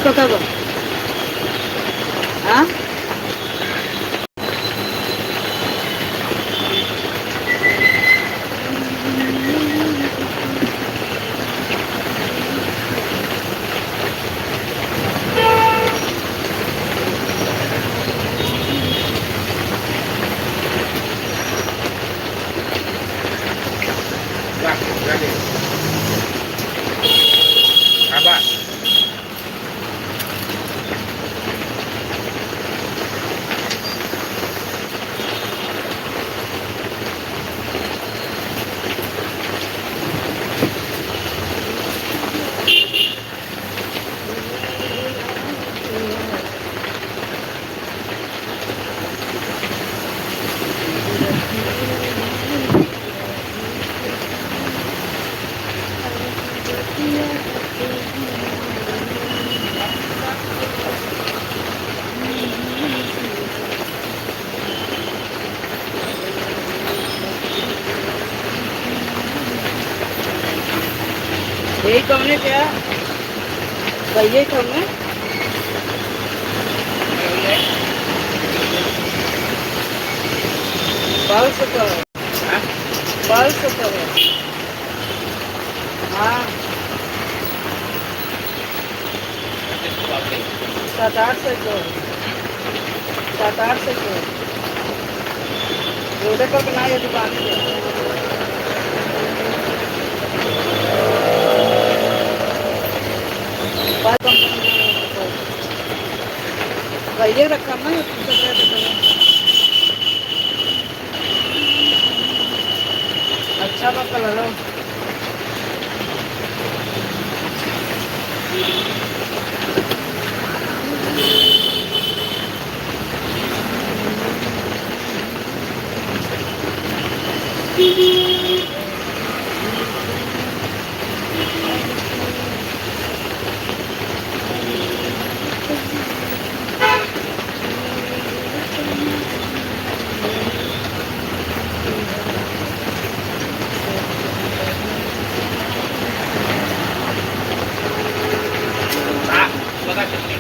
কথা বল। হ্যাঁ Apa? यही तो हमने क्या भैया तो हमने बाल से तो है बाल से तो है हाँ 7-8 से तो 7-8 से तो रोडे पर बनाई है दुकान पे बाल कंपनी भैया रखा मैं अच्छा का कलर है Tak, bukan sini.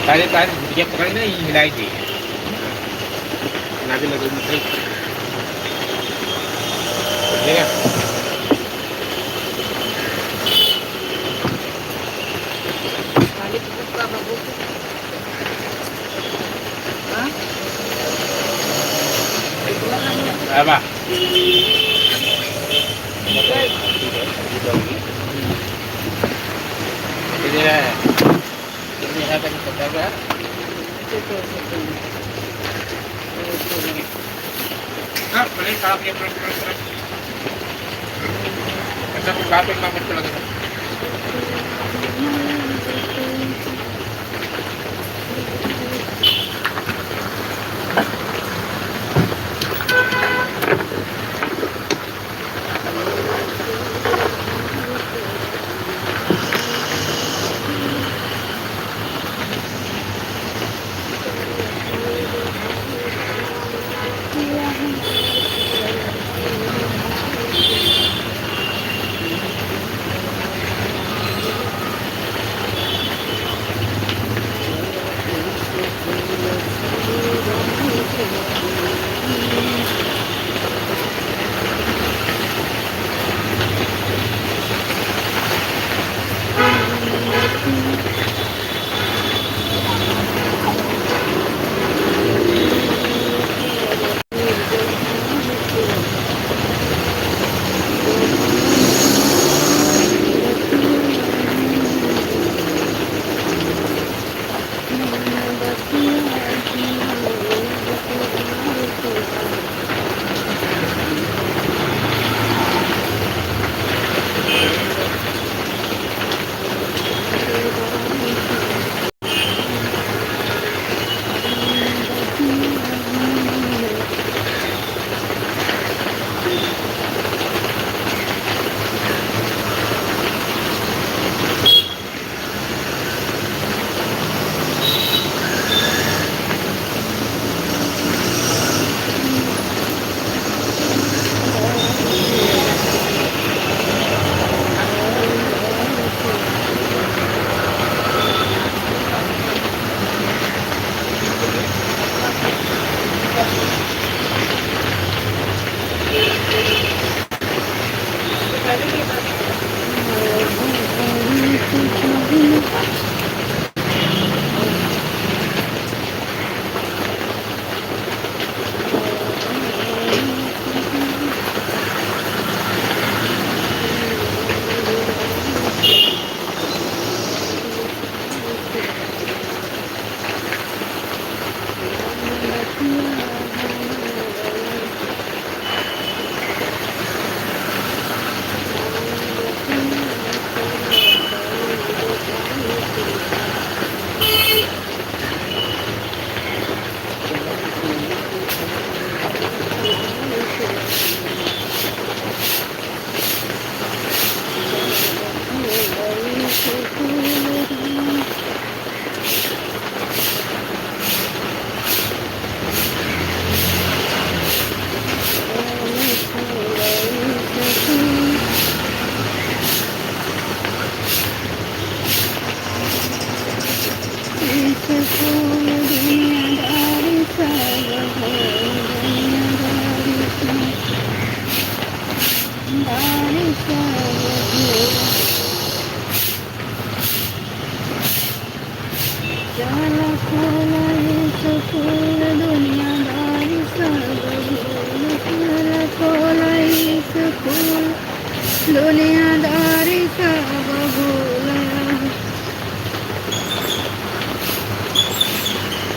Tadi dia pernah ini hilai je. Nabi lagi mesti. Ya. आगे तो कुछ का बाबू हाँ Apa? Jadi ini apa ni kata Ah, boleh salah dia terus. Macam kafe makan tu lagi. दुनियादारी सब भूल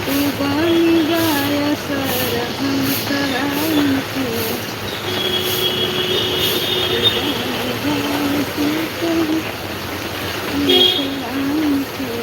तू बन जाय सर हम सलाम के सलाम के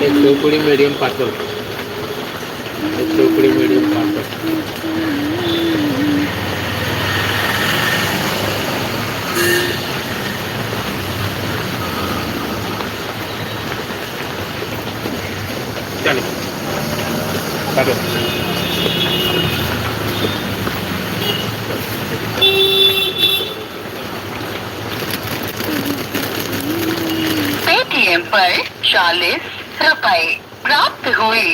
एक चौकडी मीडियम पार्सल, एक चौकडी मीडियम पार्सल. चालेल चालेल. पेटीएम पर 40 रुपए प्राप्त हुए.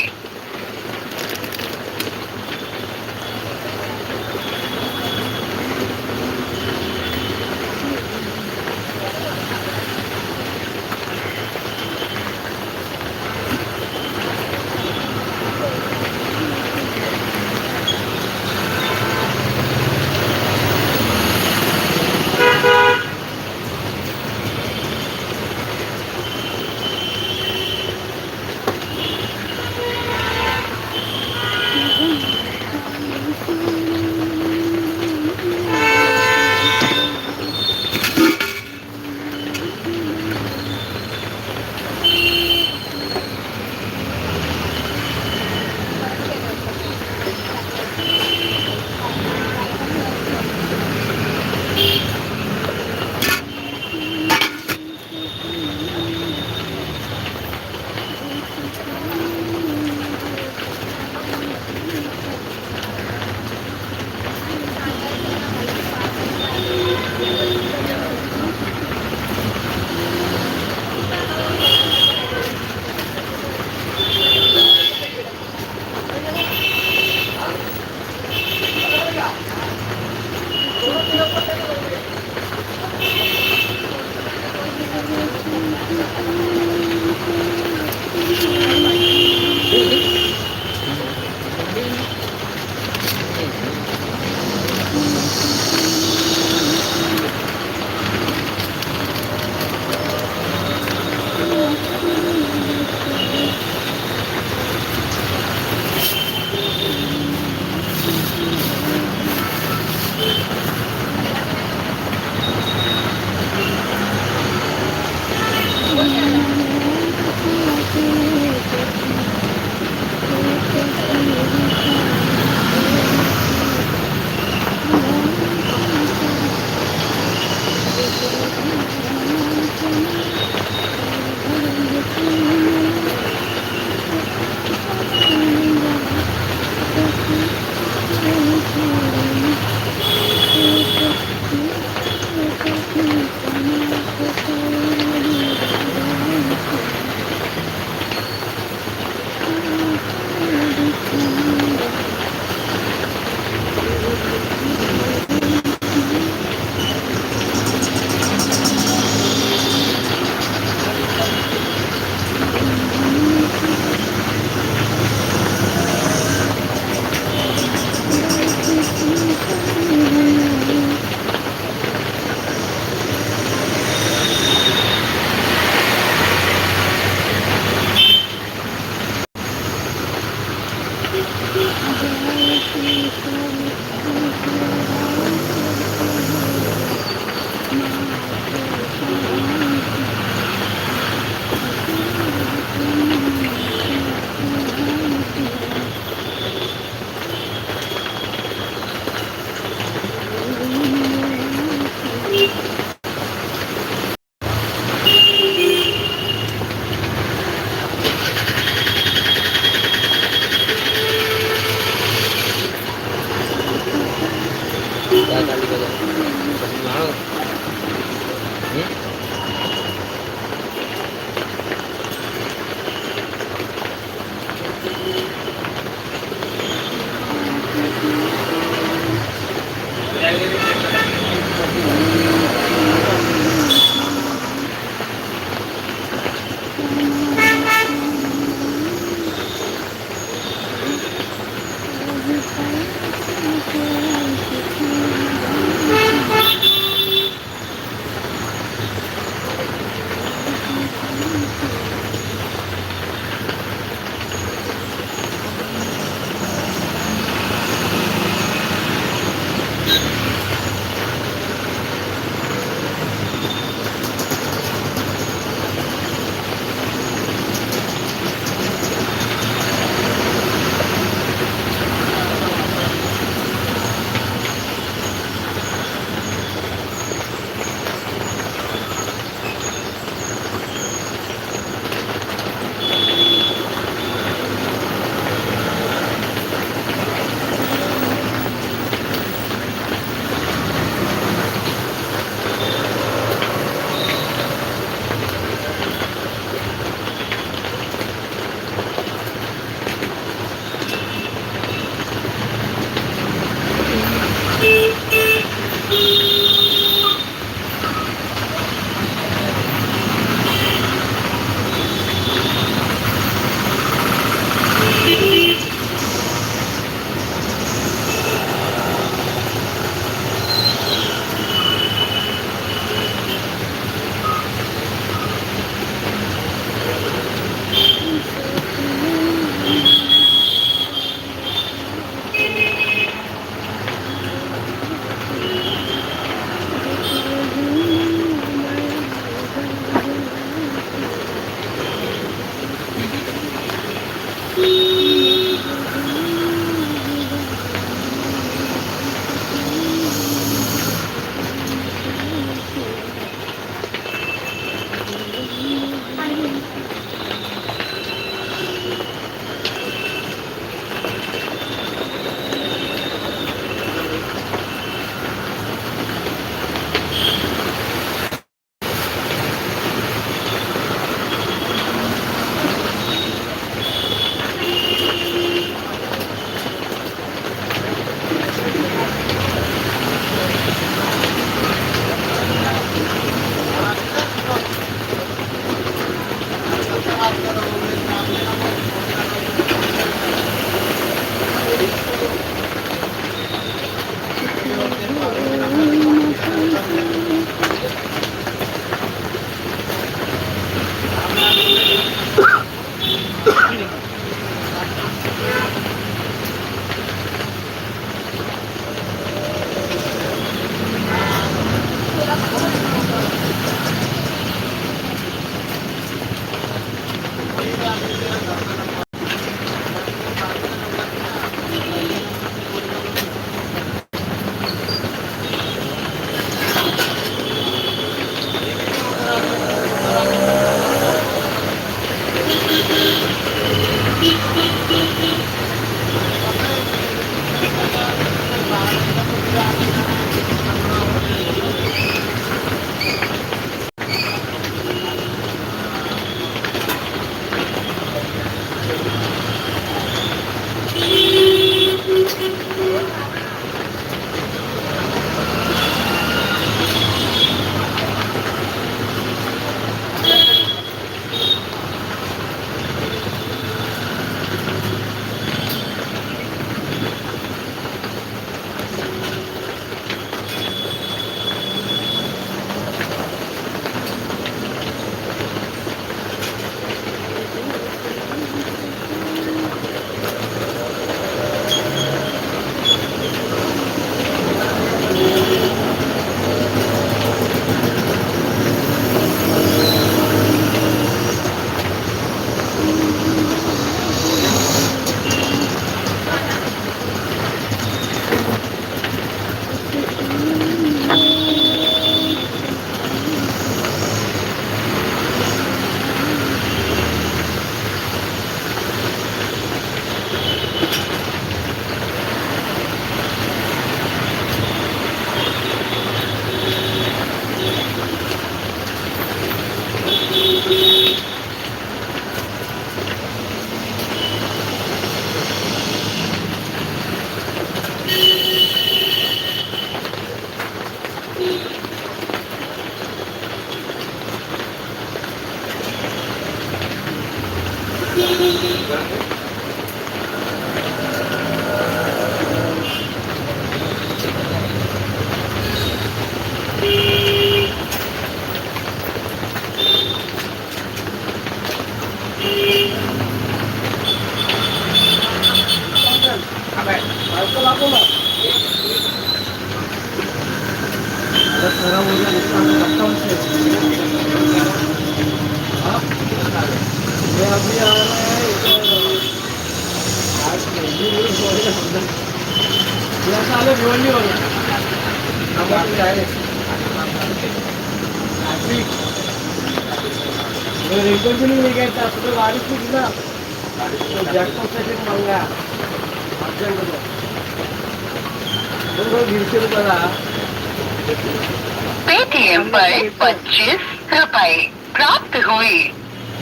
पेटीएम पर 25 रुपए प्राप्त हुए।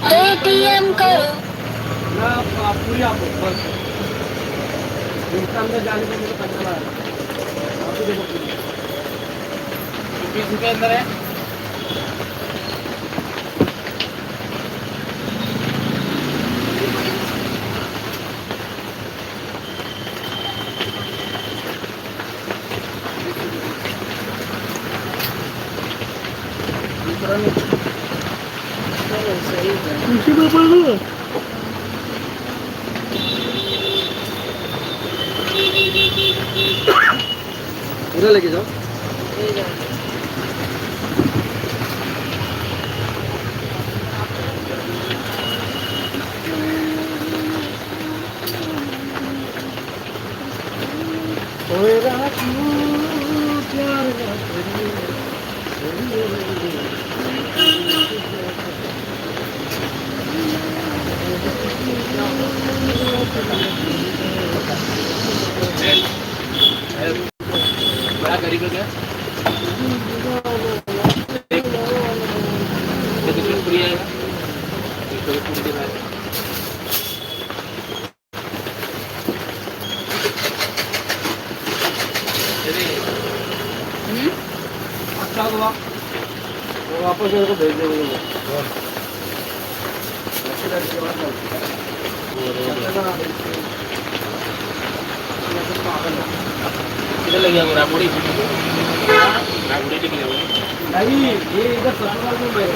पेटीएम करो। पूरी आपको बस अंदर जाने को मुझे पता लगा आपको देखो 20 रुपये अंदर है। पूरा लेके जाओ। बड़ा गरीब है क्या पूरी आएगा पूरी के बाद अच्छा हुआ वो वापस मेरे को भेज देंगे किधर लग गया राबड़ी राबड़ी लिख लिया नहीं ये इधर ससुराल में मेरे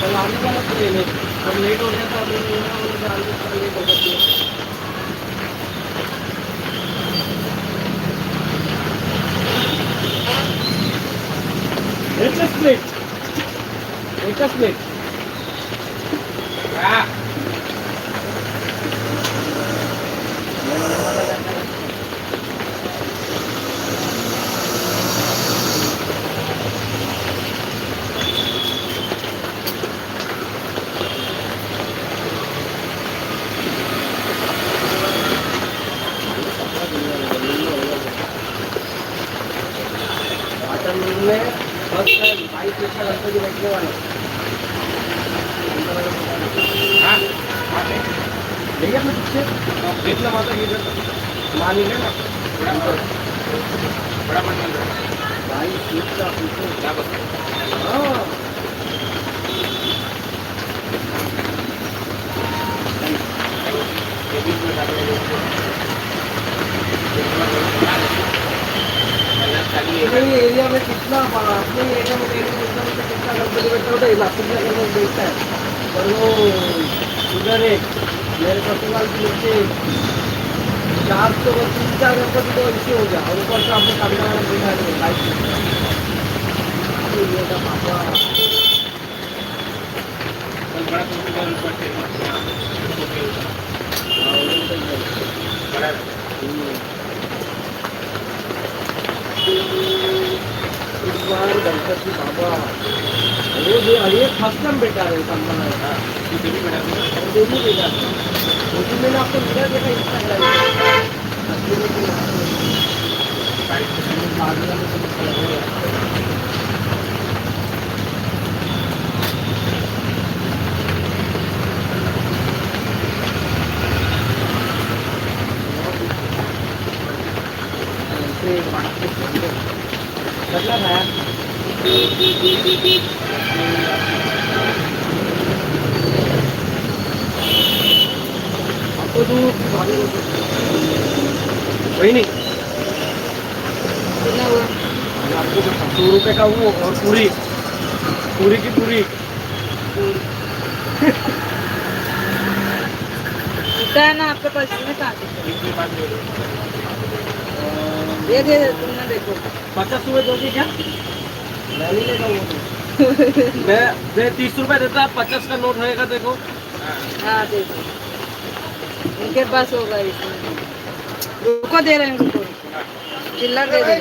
कल आने वाला तो लेने अब लेट हो गया था अभी लेट हो जाती है। एक प्लेट ले गया अपने पीछे कितना माता ये मान ही ना बड़ा मन लग रहा है भाई इसका पूछो क्या बताऊं हां ये बीच में डाल दो अपने एरिया में कितना अपने एरिया में कितना गणपति बैठा होता है इलाके में अगर वो देखता है और वो उधर एक मेरे ससुराल के नीचे 400 और 3-4 गणपति तो ऐसे हो गया और ऊपर से आपने कामना वाला देखा है लाइट ये का पापा बड़ा बड़ा इस बार गणपति बाबा अरे फर्स्ट टाइम बेटा है सम्मान है देवी बेटा लेकिन मैंने आपको मिला देखा इंस्टाग्राम मतलब है आपको तो वही नहीं कितना हुआ आपको 100 रुपए का वो और पूरी पूरी की पूरी होता है ना आपके पास में कहाँ से ये दे तुमने देखो 50 रुपए दोगे क्या मैं नहीं लेगा वो मैं 30 रुपए देता 50 का नोट रहेगा देखो हाँ देखो उनके पास होगा इसमें रुको दे रहे हैं रुको चिल्लर दे दे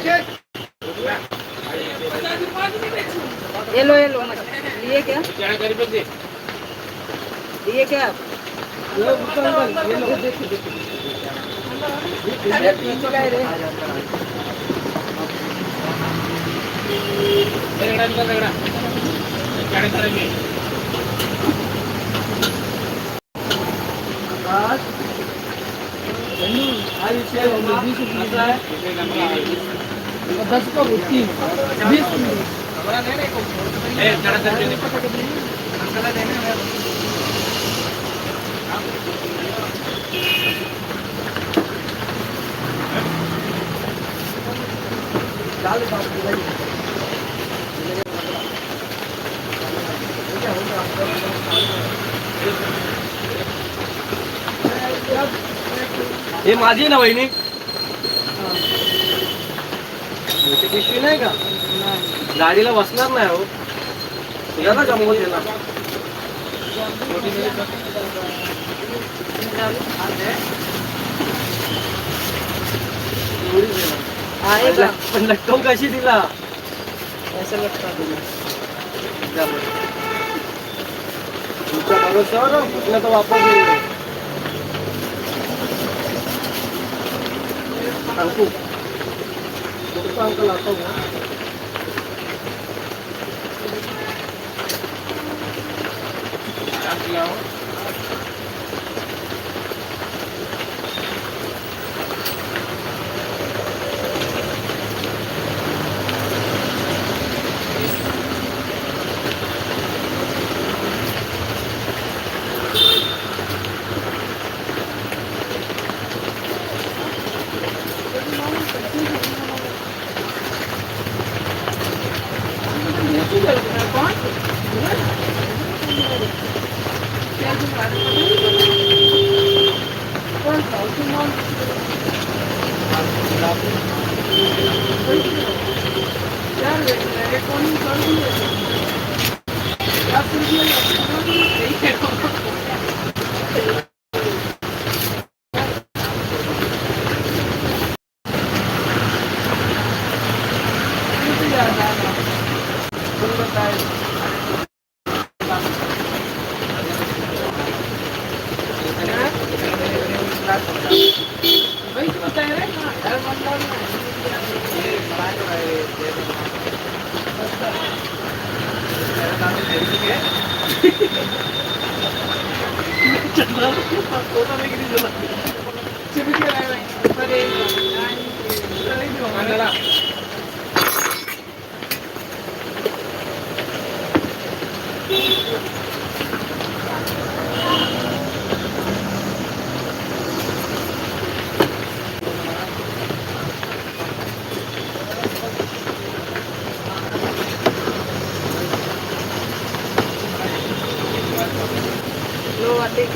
ये लो मत लिए क्या लिए क्या आप ये लो देखो अरे पीछे का है रे आज आज इसे 20 आता है 10 का 20 डाल हे माझी ना वहिनी मोठी पिशवी नाही का गाडीला बसणार नाही हो तुला ना जमवत येणार आएगा पण लटकवून कशी दिला ऐसा लगता है तुमच्या भरोश्यावर कुठला तर वापर येईल अंकु तुमचा अंकल आता हुआ फोटो में गिरी जो चिपक के रह गए पर ये नहीं दियो मंगला लो आते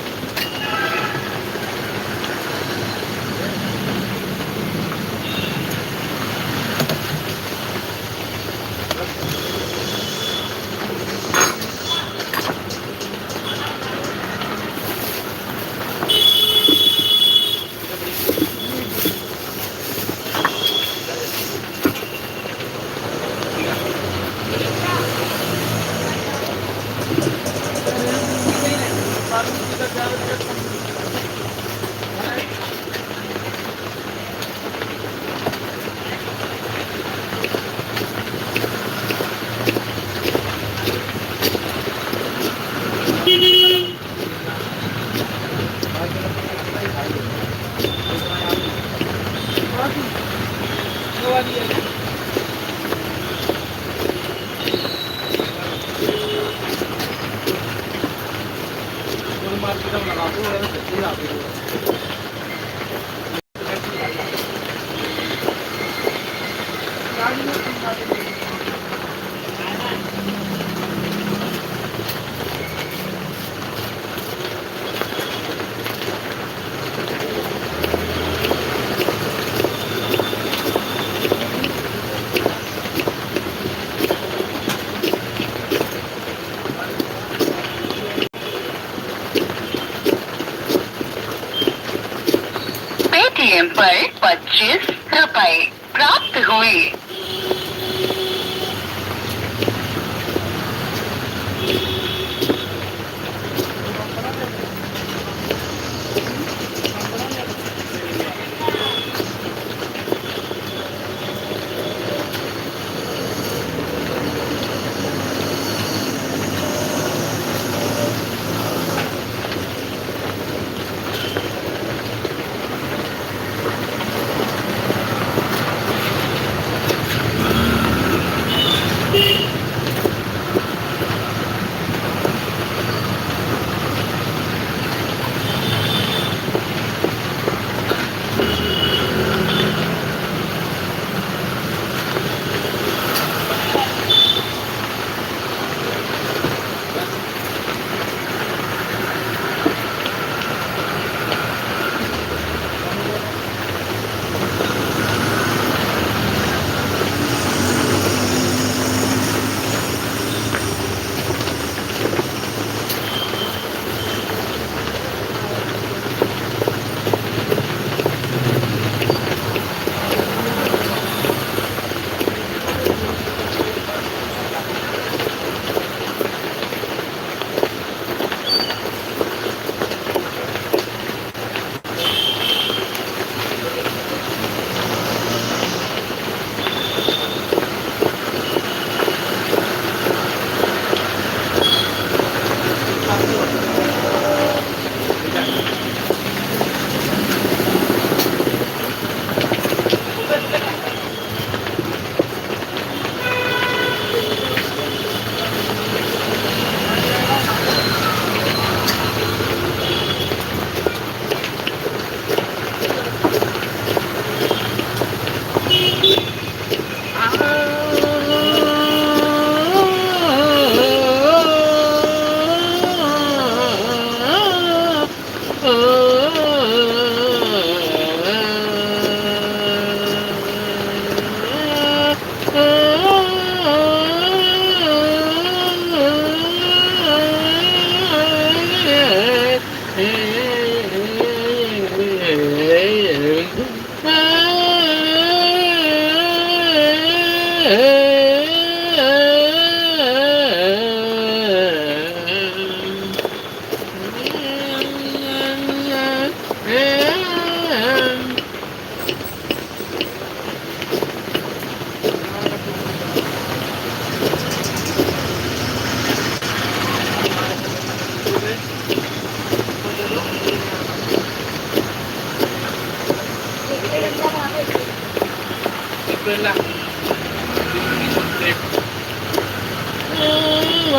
पेटीएम पर 25 रुपए प्राप्त हुए।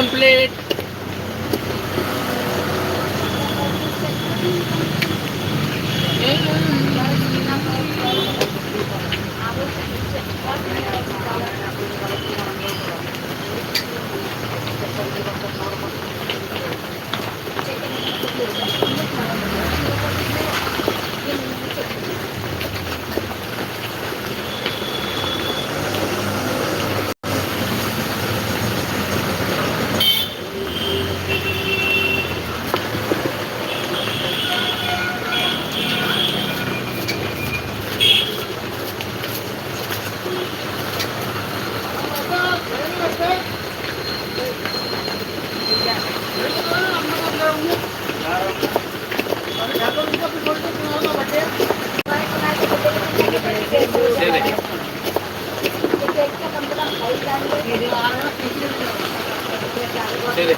1 plate. दे दे. दे दे.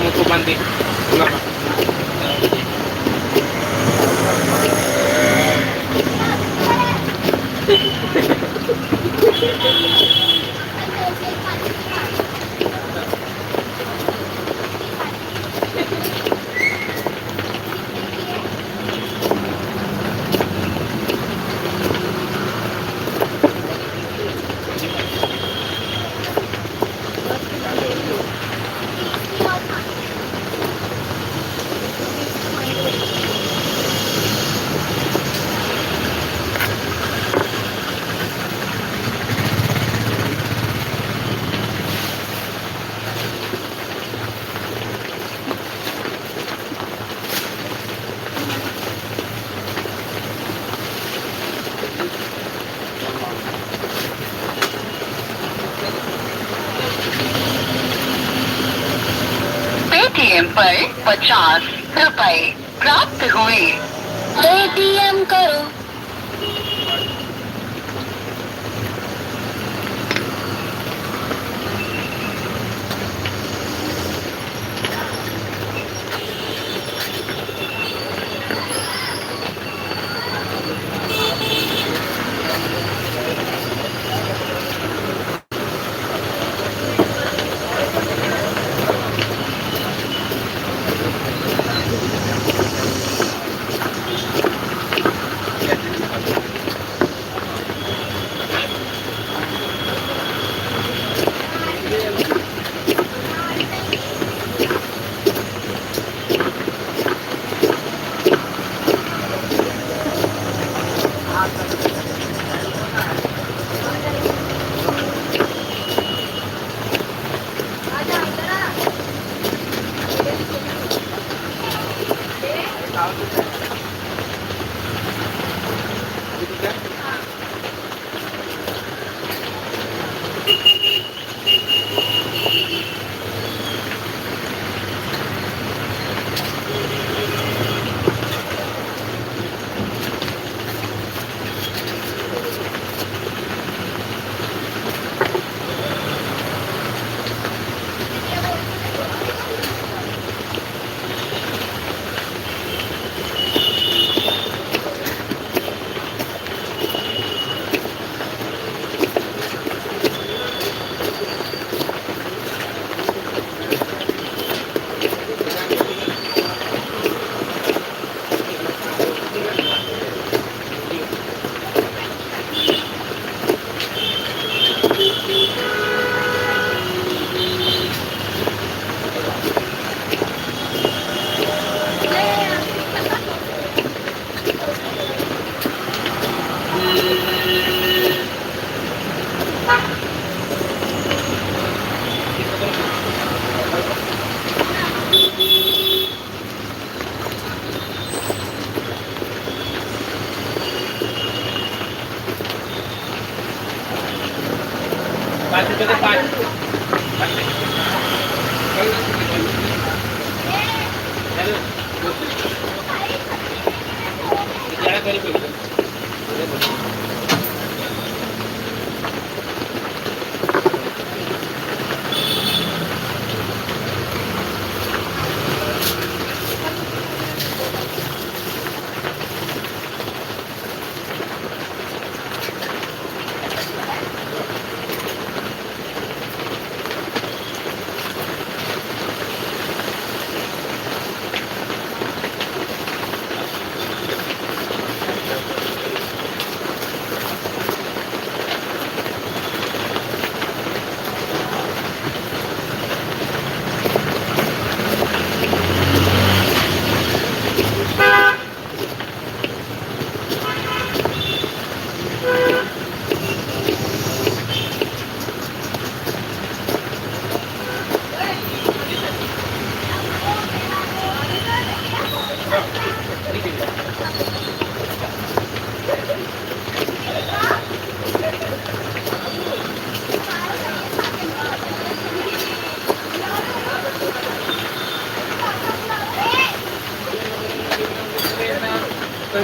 Mo ko bandi. Wala ka. Paytm पर 50 रुपए प्राप्त हुए. पेटीएम करो.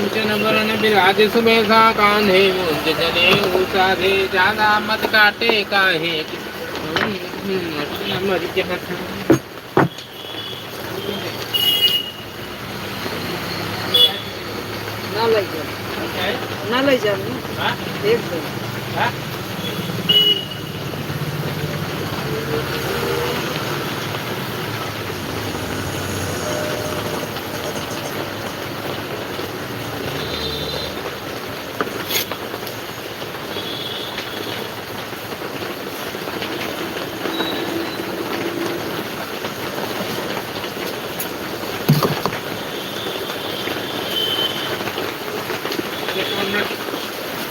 कंचन बरन बिराज सुबेसा कान्हे मुंज जने उसाधे ज्यादा मत काटे काहे मर जहाँ ना लग जाए ना लग जाए एकदम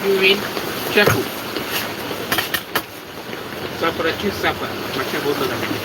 you win chaku saprachi sapa macam bodoh lagi